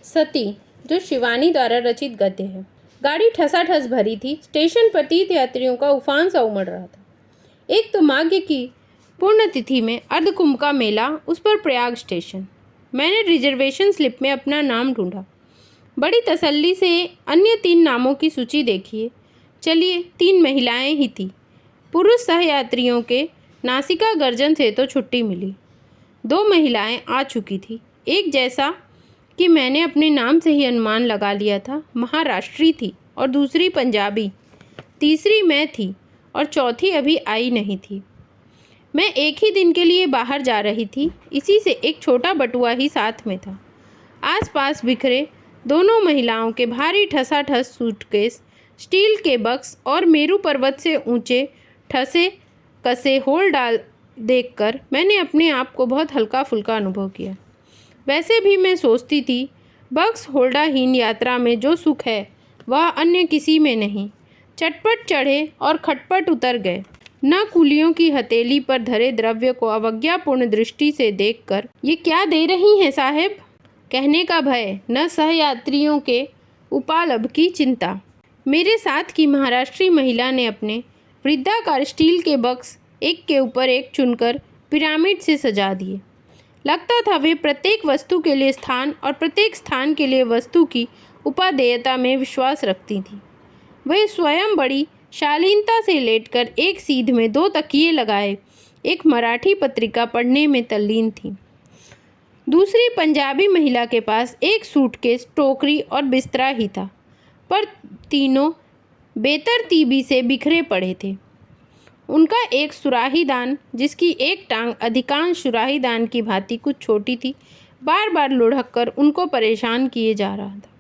सती, जो शिवानी द्वारा रचित गद्य है। गाड़ी ठसाठस भरी थी। स्टेशन पर तीर्थयात्रियों का उफान सा उमड़ रहा था। एक तो माघ की पुण्यतिथि में अर्धकुंभ का मेला, उस पर प्रयाग स्टेशन। मैंने रिजर्वेशन स्लिप में अपना नाम ढूंढा। बड़ी तसल्ली से अन्य 3 नामों की सूची देखिए। चलिए, 3 महिलाएं ही थी। पुरुष सहयात्रियों के नासिका गर्जन से तो छुट्टी मिली। 2 महिलाएं आ चुकी थी। एक, जैसा कि मैंने अपने नाम से ही अनुमान लगा लिया था, महाराष्ट्री थी और दूसरी पंजाबी। तीसरी मैं थी और चौथी अभी आई नहीं थी। मैं एक ही दिन के लिए बाहर जा रही थी, इसी से एक छोटा बटुआ ही साथ में था। आसपास बिखरे दोनों महिलाओं के भारी ठसाठस सूटकेस, स्टील के बक्स और मेरू पर्वत से ऊंचे ठसे कसे होल डाल देखकर मैंने अपने आप को बहुत हल्का फुल्का अनुभव किया। वैसे भी मैं सोचती थी, बक्स होल्डाहीन यात्रा में जो सुख है वह अन्य किसी में नहीं। चटपट चढ़े और खटपट उतर गए। न कुलियों की हथेली पर धरे द्रव्य को अवज्ञापूर्ण दृष्टि से देखकर ये क्या दे रही हैं साहेब कहने का भय, न सहयात्रियों के उपालभ की चिंता। मेरे साथ की महाराष्ट्री महिला ने अपने वृद्धाकार स्टील के बक्स एक के ऊपर एक चुनकर पिरामिड से सजा दिए। लगता था वे प्रत्येक वस्तु के लिए स्थान और प्रत्येक स्थान के लिए वस्तु की उपादेयता में विश्वास रखती थी। वे स्वयं बड़ी शालीनता से लेटकर एक सीध में 2 तकिए लगाए एक मराठी पत्रिका पढ़ने में तल्लीन थी। दूसरी पंजाबी महिला के पास एक सूटकेस, टोकरी और बिस्तरा ही था, पर तीनों बेतरतीबी से बिखरे पड़े थे। उनका एक सुराहीदान, जिसकी एक टांग अधिकांश सुराहीदान की भांति कुछ छोटी थी, बार बार लुढ़क कर उनको परेशान किए जा रहा था।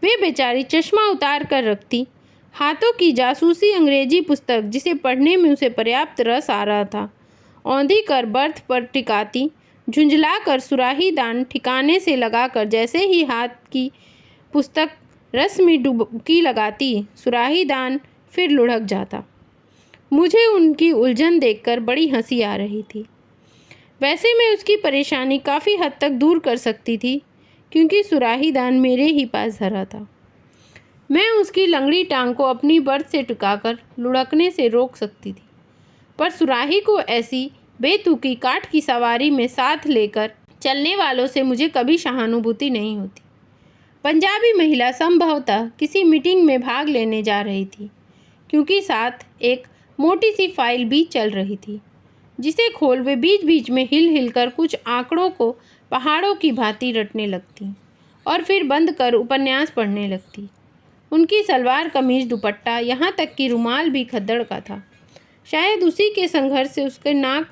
वे बेचारी चश्मा उतार कर रखती, हाथों की जासूसी अंग्रेजी पुस्तक, जिसे पढ़ने में उसे पर्याप्त रस आ रहा था, औंधी कर बर्थ पर टिकाती, झुंझला कर सुराहीदान ठिकाने से लगाकर जैसे ही हाथ की पुस्तक रस में डुबकी लगाती, सुराहीदान फिर लुढ़क जाता। मुझे उनकी उलझन देखकर बड़ी हंसी आ रही थी। वैसे मैं उसकी परेशानी काफ़ी हद तक दूर कर सकती थी, क्योंकि सुराहीदान मेरे ही पास धरा था। मैं उसकी लंगड़ी टांग को अपनी बर्थ से टिकाकर लुढ़कने से रोक सकती थी, पर सुराही को ऐसी बेतुकी काठ की सवारी में साथ लेकर चलने वालों से मुझे कभी सहानुभूति नहीं होती। पंजाबी महिला संभवतः किसी मीटिंग में भाग लेने जा रही थी, क्योंकि साथ एक मोटी सी फाइल भी चल रही थी, जिसे खोल वे बीच बीच में हिल हिल कर कुछ आंकड़ों को पहाड़ों की भांति रटने लगती और फिर बंद कर उपन्यास पढ़ने लगती। उनकी सलवार कमीज, दुपट्टा, यहाँ तक कि रुमाल भी खद्दड़ का था। शायद उसी के संघर्ष से उसके नाक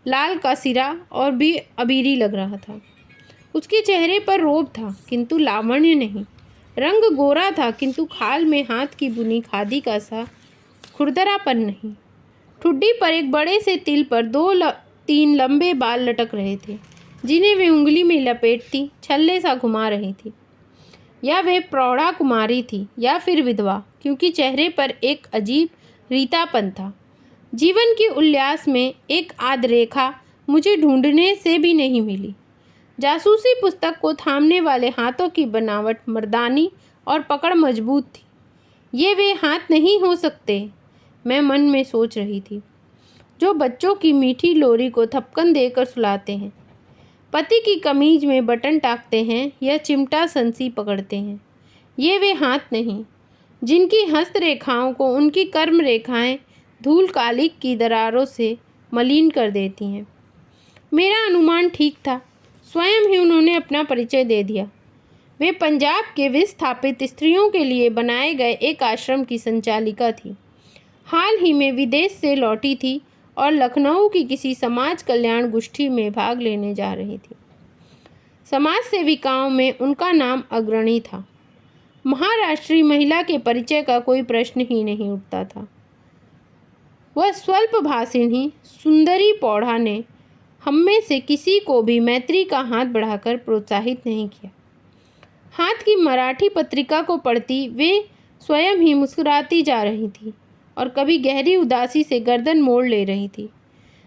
लाल का सिरा और भी अबीरी लग रहा था। उसके चेहरे पर रोब था, किंतु लावण्य नहीं। रंग गोरा था, किंतु खाल में हाथ की बुनी खादी का सा खुरदरापन नहीं। ठुड्डी पर एक बड़े से तिल पर 2-3 लंबे बाल लटक रहे थे, जिन्हें वे उंगली में लपेटती छल्ले सा घुमा रही थी। या वे प्रौढ़ा कुमारी थी या फिर विधवा, क्योंकि चेहरे पर एक अजीब रीतापन था। जीवन की उल्लास में एक आध रेखा मुझे ढूंढने से भी नहीं मिली। जासूसी पुस्तक को थामने वाले हाथों की बनावट मर्दानी और पकड़ मजबूत थी। ये वे हाथ नहीं हो सकते, मैं मन में सोच रही थी, जो बच्चों की मीठी लोरी को थपकन देकर सुलाते हैं, पति की कमीज में बटन टाकते हैं या चिमटा संसी पकड़ते हैं। ये वे हाथ नहीं, जिनकी हस्तरेखाओं को उनकी कर्म रेखाएं धूल कालिक की दरारों से मलिन कर देती हैं। मेरा अनुमान ठीक था। स्वयं ही उन्होंने अपना परिचय दे दिया। वे पंजाब के विस्थापित स्त्रियों के लिए बनाए गए एक आश्रम की संचालिका थी। हाल ही में विदेश से लौटी थी और लखनऊ की किसी समाज कल्याण गोष्ठी में भाग लेने जा रही थी। समाज सेविकाओं में उनका नाम अग्रणी था। महाराष्ट्री महिला के परिचय का कोई प्रश्न ही नहीं उठता था। वह स्वल्प भाषिणी सुंदरी पौढ़ा ने हम में से किसी को भी मैत्री का हाथ बढ़ाकर प्रोत्साहित नहीं किया। हाथ की मराठी पत्रिका को पढ़ती वे स्वयं ही मुस्कुराती जा रही थी और कभी गहरी उदासी से गर्दन मोड़ ले रही थी।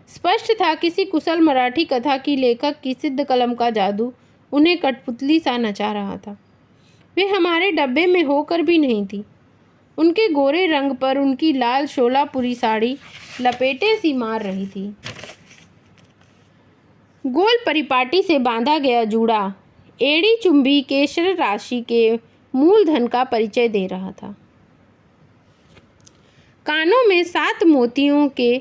स्पष्ट था, किसी कुशल मराठी कथा की लेखक की सिद्ध कलम का जादू उन्हें कठपुतली सा नचा रहा था। वे हमारे डब्बे में होकर भी नहीं थी। उनके गोरे रंग पर उनकी लाल शोलापुरी साड़ी लपेटे सी मार रही थी। गोल परिपाटी से बांधा गया जूड़ा एड़ी चुंबी केशर राशि के मूलधन का परिचय दे रहा था। कानों में 7 मोतियों के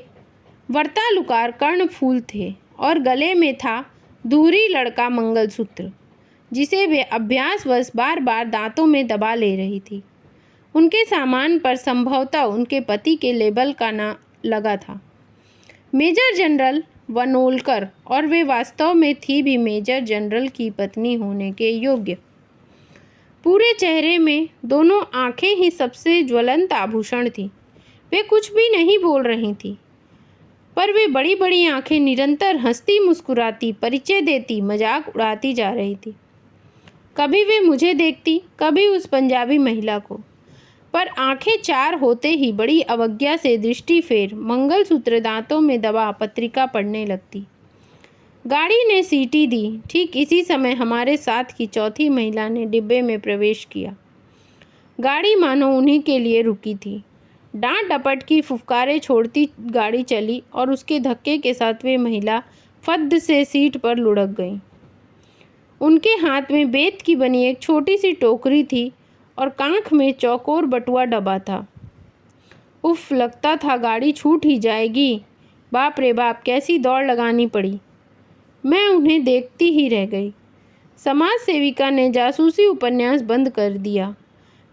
वर्तालुकार कर्णफूल थे और गले में था दूरी लड़का मंगलसूत्र, जिसे वे अभ्यासवश बार बार दांतों में दबा ले रही थी। उनके सामान पर संभवतः उनके पति के लेबल का नाम लगा था, मेजर जनरल वनोलकर, और वे वास्तव में थी भी मेजर जनरल की पत्नी होने के योग्य। पूरे चेहरे में दोनों आंखें ही सबसे ज्वलंत आभूषण थी। वे कुछ भी नहीं बोल रही थी, पर वे बड़ी बड़ी आंखें निरंतर हंसती मुस्कुराती, परिचय देती, मजाक उड़ाती जा रही थी। कभी वे मुझे देखती, कभी उस पंजाबी महिला को, पर आंखें 4 होते ही बड़ी अवज्ञा से दृष्टि फेर मंगलसूत्र दांतों में दबा पत्रिका पढ़ने लगती। गाड़ी ने सीटी दी। ठीक इसी समय हमारे साथ की चौथी महिला ने डिब्बे में प्रवेश किया। गाड़ी मानो उन्हीं के लिए रुकी थी। डांट डपट की फुफकारें छोड़ती गाड़ी चली और उसके धक्के के साथ वे महिला फद्द से सीट पर लुढ़क गई। उनके हाथ में बेत की बनी एक छोटी सी टोकरी थी और कांख में चौकोर बटुआ डब्बा था। उफ, लगता था गाड़ी छूट ही जाएगी। बाप रे बाप, कैसी दौड़ लगानी पड़ी। मैं उन्हें देखती ही रह गई। समाज सेविका ने जासूसी उपन्यास बंद कर दिया।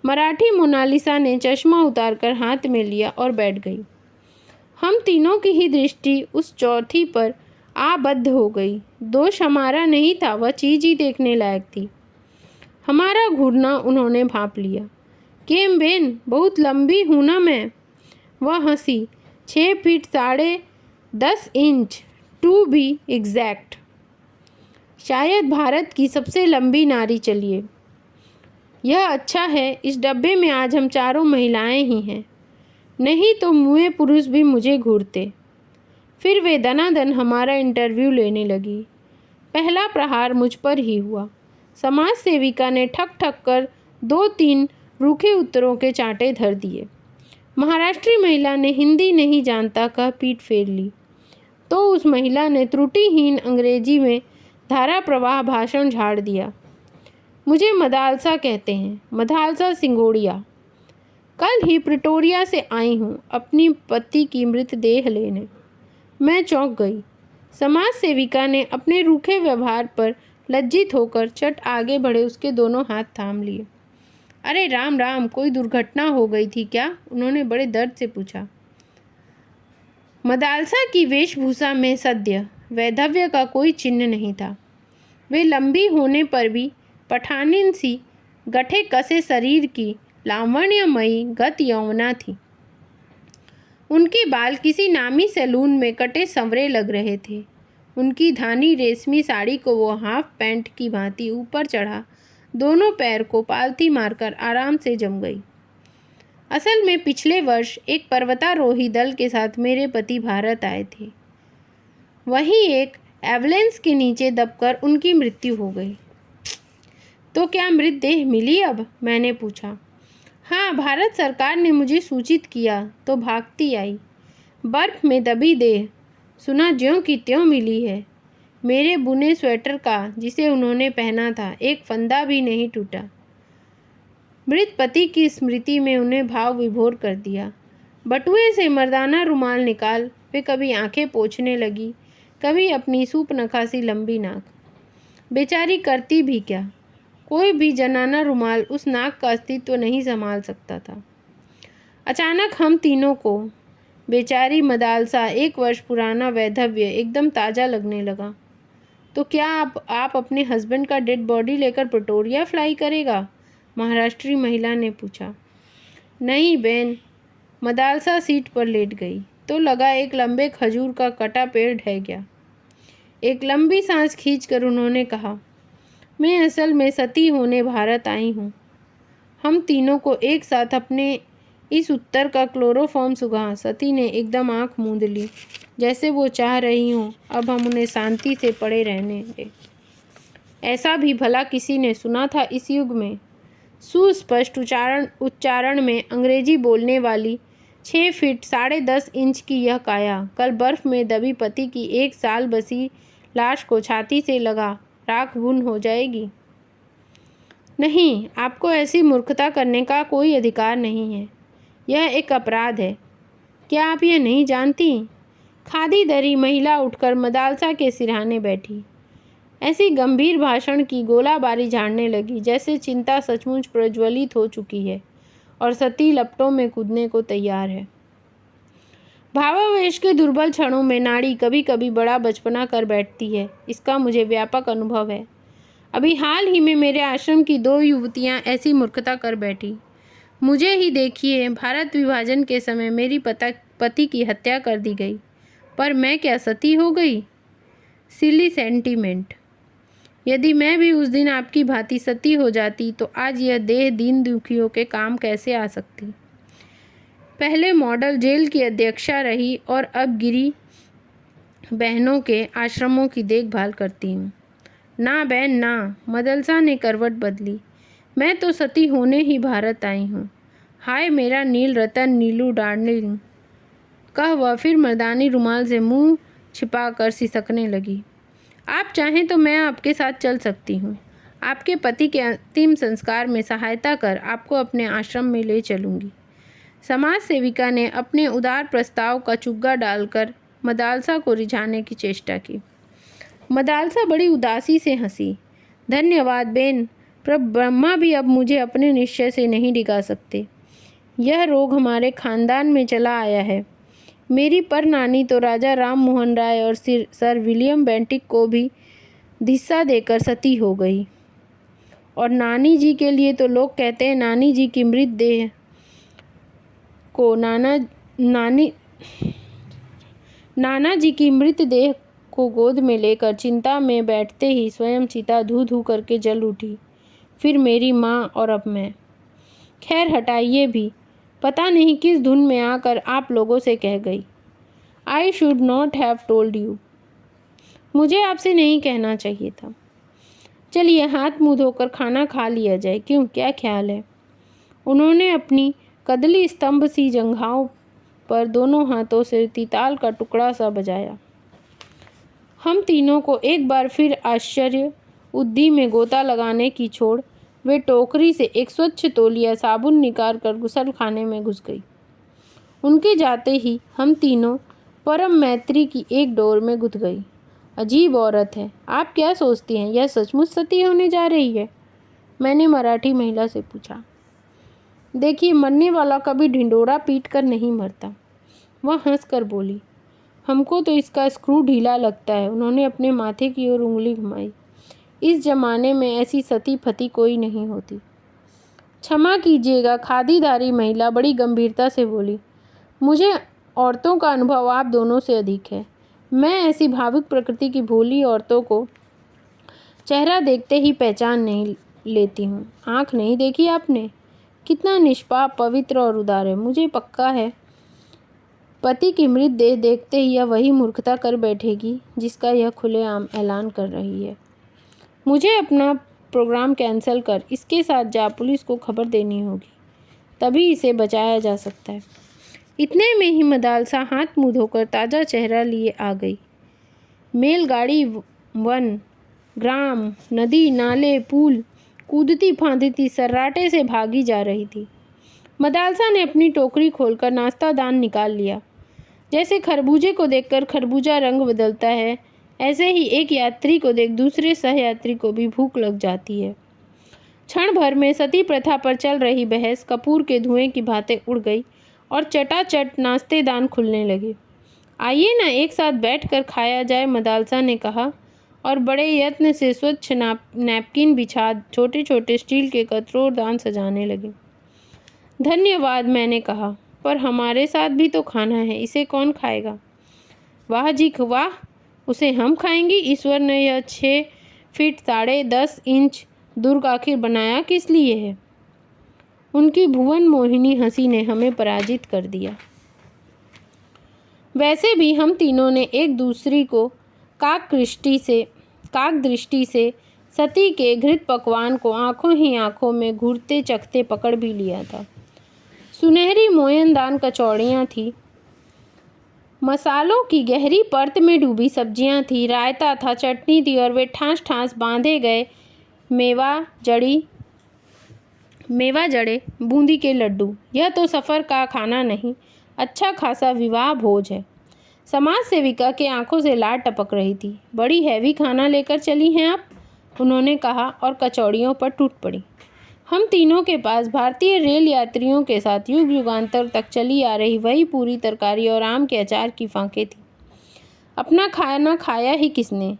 मराठी मोनालिसा ने चश्मा उतारकर हाथ में लिया और बैठ गई। हम तीनों की ही दृष्टि उस चौथी पर आबद्ध हो गई। दोष हमारा नहीं था, वह चीज़ ही देखने लायक थी। हमारा घूरना उन्होंने भांप लिया। केम बेन, बहुत लंबी हूँ ना मैं? वह हंसी। 6 feet 10.5 inch, to be exact. शायद भारत की सबसे लंबी नारी। चलिए, यह अच्छा है, इस डब्बे में आज हम चारों महिलाएं ही हैं, नहीं तो मुए पुरुष भी मुझे घूरते। फिर वे दनादन हमारा इंटरव्यू लेने लगी। पहला प्रहार मुझ पर ही हुआ। समाज सेविका ने ठक ठक कर 2-3 रूखे उत्तरों के चांटे धर दिए। महाराष्ट्री महिला ने हिंदी नहीं जानता कह पीठ फेर ली, तो उस महिला ने त्रुटिहीन अंग्रेजी में धारा प्रवाह भाषण झाड़ दिया। मुझे मदालसा कहते हैं, मदालसा सिंगोड़िया। कल ही प्रिटोरिया से आई हूँ अपनी पति की मृतदेह लेने। मैं चौंक गई। समाज सेविका ने अपने रूखे व्यवहार पर लज्जित होकर चट आगे बढ़े उसके दोनों हाथ थाम लिए। अरे राम राम, कोई दुर्घटना हो गई थी क्या? उन्होंने बड़े दर्द से पूछा। मदालसा की वेशभूषा में सद्य वैधव्य का कोई चिन्ह नहीं था। वे लंबी होने पर भी पठानिन सी गठे कसे शरीर की लावण्यमयी गत यौवना थी। उनके बाल किसी नामी सैलून में कटे संवरे लग रहे थे। उनकी धानी रेशमी साड़ी को वो हाफ पैंट की भांति ऊपर चढ़ा दोनों पैर को पालथी मारकर आराम से जम गई। असल में पिछले वर्ष एक पर्वतारोही दल के साथ मेरे पति भारत आए थे। वहीं एक एवलेंस के नीचे दबकर उनकी मृत्यु हो गई। तो क्या मृतदेह मिली अब? मैंने पूछा। हाँ, भारत सरकार ने मुझे सूचित किया तो भागती आई। बर्फ में दबी देह सुना ज्यों की त्यों मिली है। मेरे बुने स्वेटर का, जिसे उन्होंने पहना था, एक फंदा भी नहीं टूटा। मृत पति की स्मृति में उन्हें भाव विभोर कर दिया। बटुए से मर्दाना रुमाल निकाल वे कभी आंखें पोंछने लगी, कभी अपनी सूप नखासी लंबी नाक। बेचारी करती भी क्या? कोई भी जनाना रुमाल उस नाक का अस्तित्व नहीं संभाल सकता था। अचानक हम तीनों को बेचारी मदालसा 1 वर्ष पुराना वैधव्य एकदम ताज़ा लगने लगा। तो क्या आप अपने हस्बैंड का डेड बॉडी लेकर प्रिटोरिया फ्लाई करेगा? महाराष्ट्री महिला ने पूछा। नहीं बेन। मदालसा सीट पर लेट गई तो लगा एक लंबे खजूर का कटा पेड़ ढह गया। एक लंबी सांस खींचकर उन्होंने कहा, मैं असल में सती होने भारत आई हूँ। हम तीनों को एक साथ अपने इस उत्तर का क्लोरोफॉर्म सुगा सती ने एकदम आंख मूंद ली, जैसे वो चाह रही हों अब हम उन्हें शांति से पड़े रहने दें। ऐसा भी भला किसी ने सुना था इस युग में? सुस्पष्ट उच्चारण में अंग्रेजी बोलने वाली 6 फीट 10.5 इंच की यह काया कल बर्फ में दबी पति की 1 साल बसी लाश को छाती से लगा राख भून हो जाएगी। नहीं, आपको ऐसी मूर्खता करने का कोई अधिकार नहीं है। यह एक अपराध है। क्या आप यह नहीं जानती? खादी दरी महिला उठकर मदालसा के सिरहाने बैठी। ऐसी गंभीर भाषण की गोलाबारी झाड़ने लगी जैसे चिंता सचमुच प्रज्वलित हो चुकी है और सती लपटों में कूदने को तैयार है। भावावेश के दुर्बल क्षणों में नाड़ी कभी कभी बड़ा बचपना कर बैठती है, इसका मुझे व्यापक अनुभव है। अभी हाल ही में मेरे आश्रम की 2 युवतियां ऐसी मूर्खता कर बैठी। मुझे ही देखिए, भारत विभाजन के समय मेरी पति की हत्या कर दी गई, पर मैं क्या सती हो गई? सिली सेंटीमेंट। यदि मैं भी उस दिन आपकी भांति सती हो जाती तो आज यह देह दीन दुखियों के काम कैसे आ सकती। पहले मॉडल जेल की अध्यक्षा रही और अब गिरी बहनों के आश्रमों की देखभाल करती हूँ। ना बहन ना, मदलसा ने करवट बदली। मैं तो सती होने ही भारत आई हूँ। हाय मेरा नील रतन नीलू डार्लिंग, कह वह फिर मर्दानी रुमाल से मुंह छिपाकर सिसकने लगी। आप चाहें तो मैं आपके साथ चल सकती हूँ। आपके पति के अंतिम संस्कार में सहायता कर आपको अपने आश्रम में ले चलूँगी। समाज सेविका ने अपने उदार प्रस्ताव का चुग्गा डालकर मदालसा को रिझाने की चेष्टा की। मदालसा बड़ी उदासी से हंसी। धन्यवाद बेन, पर ब्रह्मा भी अब मुझे अपने निश्चय से नहीं डिगा सकते। यह रोग हमारे खानदान में चला आया है। मेरी परनानी तो राजा राम मोहन राय और सर विलियम बेंटिक को भी धिस्सा देकर सती हो गई। और नानी जी के लिए तो लोग कहते हैं नानी जी की मृतदेह को नाना जी की मृतदेह को गोद में लेकर चिंता में बैठते ही स्वयं चिता धू धू करके जल उठी। फिर मेरी माँ और अब मैं। खैर हटाइए भी, पता नहीं किस धुन में आकर आप लोगों से कह गई। I should not have told you. मुझे आपसे नहीं कहना चाहिए था। चलिए हाथ मुँह धोकर खाना खा लिया जाए, क्यों, क्या ख्याल है? उन्होंने अपनी कदली स्तंभ सी जंघाओं पर दोनों हाथों से तीताल का टुकड़ा सा बजाया। हम तीनों को एक बार फिर आश्चर्य उद्दी में गोता लगाने की छोड़ वे टोकरी से एक स्वच्छ तौलिया साबुन निकाल कर गुसल खाने में घुस गई। उनके जाते ही हम तीनों परम मैत्री की एक डोर में गुथ गई। अजीब औरत है। आप क्या सोचती हैं, यह सचमुच सती होने जा रही है? मैंने मराठी महिला से पूछा। देखिए, मरने वाला कभी ढिंडोरा पीट कर नहीं मरता। वह हंसकर बोली। हमको तो इसका स्क्रू ढीला लगता है। उन्होंने अपने माथे की ओर उंगली घुमाई। इस जमाने में ऐसी सती फती कोई नहीं होती। क्षमा कीजिएगा, खादीधारी महिला बड़ी गंभीरता से बोली। मुझे औरतों का अनुभव आप दोनों से अधिक है। मैं ऐसी भावुक प्रकृति की भोली औरतों को चेहरा देखते ही पहचान नहीं लेती हूँ। आँख नहीं देखी आपने? कितना निष्पाप, पवित्र और उदार है। मुझे पक्का है पति की मृतदेह देखते ही यह वही मूर्खता कर बैठेगी जिसका यह खुलेआम ऐलान कर रही है। मुझे अपना प्रोग्राम कैंसिल कर इसके साथ जा पुलिस को खबर देनी होगी, तभी इसे बचाया जा सकता है। इतने में ही मदालसा हाथ मुँह धोकर ताज़ा चेहरा लिए आ गई। मेलगाड़ी वन, ग्राम, नदी, नाले, पुल कूदती फांदती सर्राटे से भागी जा रही थी। मदालसा ने अपनी टोकरी खोलकर नाश्ता दान निकाल लिया। जैसे खरबूजे को देखकर खरबूजा रंग बदलता है, ऐसे ही एक यात्री को देख दूसरे सहयात्री को भी भूख लग जाती है। क्षण भर में सती प्रथा पर चल रही बहस कपूर के धुएं की भांति उड़ गई और चटाचट नाश्ते दान खुलने लगे। आइए ना एक साथ बैठकर खाया जाए, मदालसा ने कहा और बड़े यत्न से स्वच्छ नैपकिन बिछा छोटे छोटे स्टील के कतरों दान सजाने लगे। धन्यवाद, मैंने कहा, पर हमारे साथ भी तो खाना है, इसे कौन खाएगा? वाह जी वाह, उसे हम खाएंगे। ईश्वर ने यह 6 फीट 10.5 इंच दुर्ग आखिर बनाया किस लिए है? उनकी भुवन मोहिनी हंसी ने हमें पराजित कर दिया। वैसे भी हम तीनों ने एक दूसरी को काक दृष्टि से सती के घृत पकवान को आंखों ही आंखों में घूरते चखते पकड़ भी लिया था। सुनहरी मोयनदान कचौड़ियाँ थी, मसालों की गहरी परत में डूबी सब्जियां थी, रायता था, चटनी थी और वे ठास ठास बांधे गए मेवा जड़े बूंदी के लड्डू। यह तो सफ़र का खाना नहीं, अच्छा खासा विवाह भोज है। समाज सेविका के आंखों से लार टपक रही थी। बड़ी हैवी खाना लेकर चली हैं आप, उन्होंने कहा और कचौड़ियों पर टूट पड़ी। हम तीनों के पास भारतीय रेल यात्रियों के साथ युग युगांतर तक चली आ रही वही पूरी तरकारी और आम के अचार की फांकें थी। अपना खाना खाया ही किसने?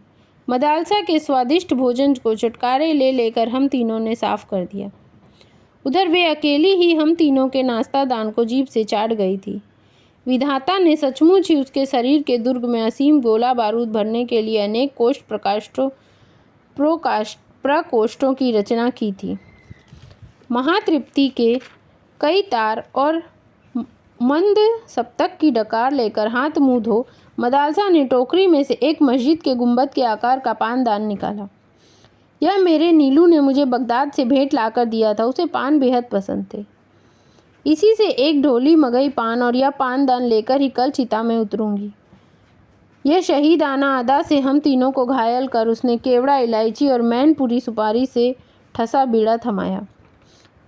मदालसा के स्वादिष्ट भोजन को चुटकारे ले लेकर हम तीनों ने साफ कर दिया। उधर वे अकेली ही हम तीनों के नाश्ता दान को जीभ से चाट गई थी। विधाता ने सचमुच ही उसके शरीर के दुर्ग में असीम गोला बारूद भरने के लिए अनेक प्रकोष्ठों की रचना की थी। महातृप्ति के कई तार और मंद सप्तक की डकार लेकर हाथ मुंह धो मदालसा ने टोकरी में से एक मस्जिद के गुंबद के आकार का पानदान निकाला। यह मेरे नीलू ने मुझे बगदाद से भेंट लाकर दिया था। उसे पान बेहद पसंद थे। इसी से एक ढोली मगई पान और यह पानदान लेकर ही कल चिता में उतरूंगी। यह शहीदाना अदा से हम तीनों को घायल कर उसने केवड़ा, इलायची और मैनपुरी सुपारी से ठसा बीड़ा थमाया।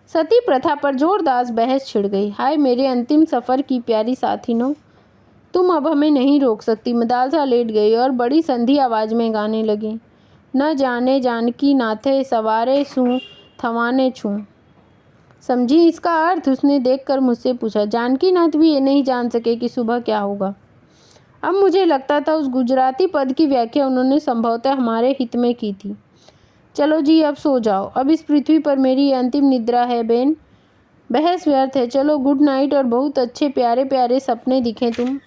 सती प्रथा पर जोरदार बहस छिड़ गई। हाय मेरे अंतिम सफ़र की प्यारी साथिनों, तुम अब हमें नहीं रोक सकती। मदालसा लेट गई और बड़ी संधी आवाज़ में गाने लगी। न जाने जानकी नाथे सवारे सूँ थवाने छूँ। समझी इसका अर्थ? उसने देखकर मुझसे पूछा। जानकी नाथ भी ये नहीं जान सके कि सुबह क्या होगा। अब मुझे लगता था उस गुजराती पद की व्याख्या उन्होंने संभवतः हमारे हित में की थी। चलो जी अब सो जाओ, अब इस पृथ्वी पर मेरी अंतिम निद्रा है बेन। बहस व्यर्थ है, चलो गुड नाइट और बहुत अच्छे प्यारे प्यारे सपने दिखें तुम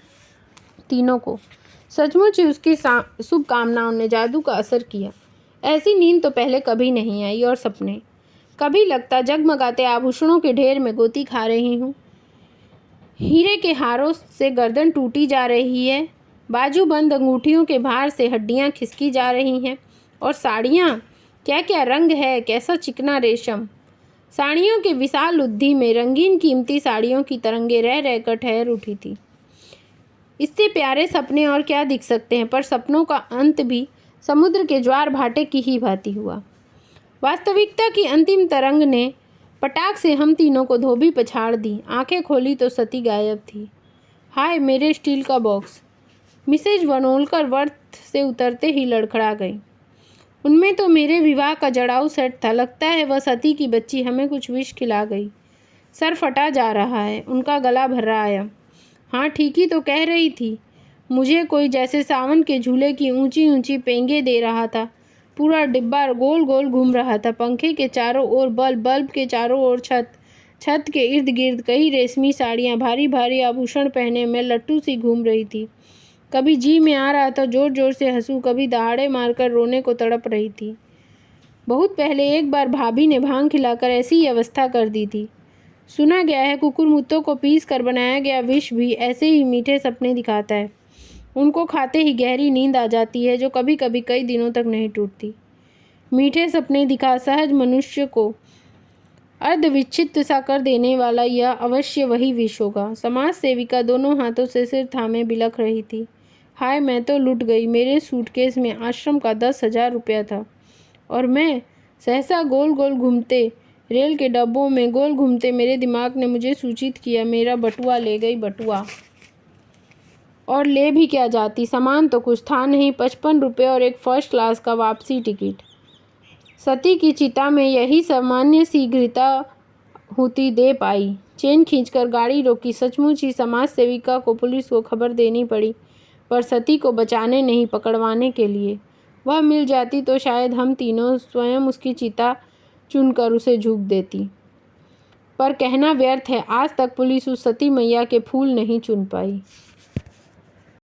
तीनों को। सचमुच ही उसकी शुभकामनाओं ने जादू का असर किया। ऐसी नींद तो पहले कभी नहीं आई। और सपने कभी लगता जगमगाते आभूषणों के ढेर में गोती खा रही हूँ। हीरे के हारों से गर्दन टूटी जा रही है, बाजूबंद अंगूठियों के भार से हड्डियाँ खिसकी जा रही हैं। और साड़ियाँ, क्या क्या रंग है, कैसा चिकना रेशम। साड़ियों के विशाल उद्दी में रंगीन कीमती साड़ियों की तरंगे रह रहकर ठहर उठी थी। इससे प्यारे सपने और क्या दिख सकते हैं। पर सपनों का अंत भी समुद्र के ज्वार भाटे की ही भांति हुआ। वास्तविकता की अंतिम तरंग ने पटाख से हम तीनों को धोबी पछाड़ दी। आंखें खोली तो सती गायब थी। हाय मेरे स्टील का बॉक्स। मिसेज वनोलकर वर्थ से उतरते ही लड़खड़ा गई। उनमें तो मेरे विवाह का जड़ाऊ सेट था। लगता है वह सती की बच्ची हमें कुछ विष खिला गई। सर फटा जा रहा है, उनका गला भर्रा आया। हाँ ठीक ही तो कह रही थी। मुझे कोई जैसे सावन के झूले की ऊंची ऊंची पेंगे दे रहा था। पूरा डिब्बा गोल गोल घूम रहा था। पंखे के चारों ओर बल्ब, बल्ब के चारों ओर छत, छत के इर्द गिर्द कई रेशमी साड़ियाँ, भारी भारी आभूषण पहने मैं लट्टू सी घूम रही थी। कभी जी में आ रहा था जोर जोर से हंसूं, कभी दहाड़े मारकर रोने को तड़प रही थी। बहुत पहले एक बार भाभी ने भांग खिलाकर ऐसी ही अवस्था कर दी थी। सुना गया है कुकुरमुत्तों को पीस कर बनाया गया विष भी ऐसे ही मीठे सपने दिखाता है। उनको खाते ही गहरी नींद आ जाती है जो कभी कभी कई दिनों तक नहीं टूटती। मीठे सपने दिखा सहज मनुष्य को अर्धविच्छिन्न सा कर देने वाला यह अवश्य वही विष होगा। समाज सेविका दोनों हाथों से सिर थामे बिलख रही थी। हाय मैं तो लुट गई। मेरे सूटकेस में आश्रम का 10,000 रुपया था और मैं सहसा गोल गोल घूमते रेल के डब्बों में गोल घूमते मेरे दिमाग ने मुझे सूचित किया मेरा बटुआ ले गई। बटुआ और ले भी क्या जाती, सामान तो कुछ था नहीं। 55 रुपये और एक फर्स्ट क्लास का वापसी टिकट। सती की चिता में यही सामान्य शीघ्रता होती दे पाई। चेन खींचकर गाड़ी रोकी। सचमुच ही समाज सेविका को पुलिस को खबर देनी पड़ी, पर सती को बचाने नहीं, पकड़वाने के लिए। वह मिल जाती तो शायद हम तीनों स्वयं उसकी चिता चुनकर उसे झूक देती। पर कहना व्यर्थ है, आज तक पुलिस उस सती मैया के फूल नहीं चुन पाई।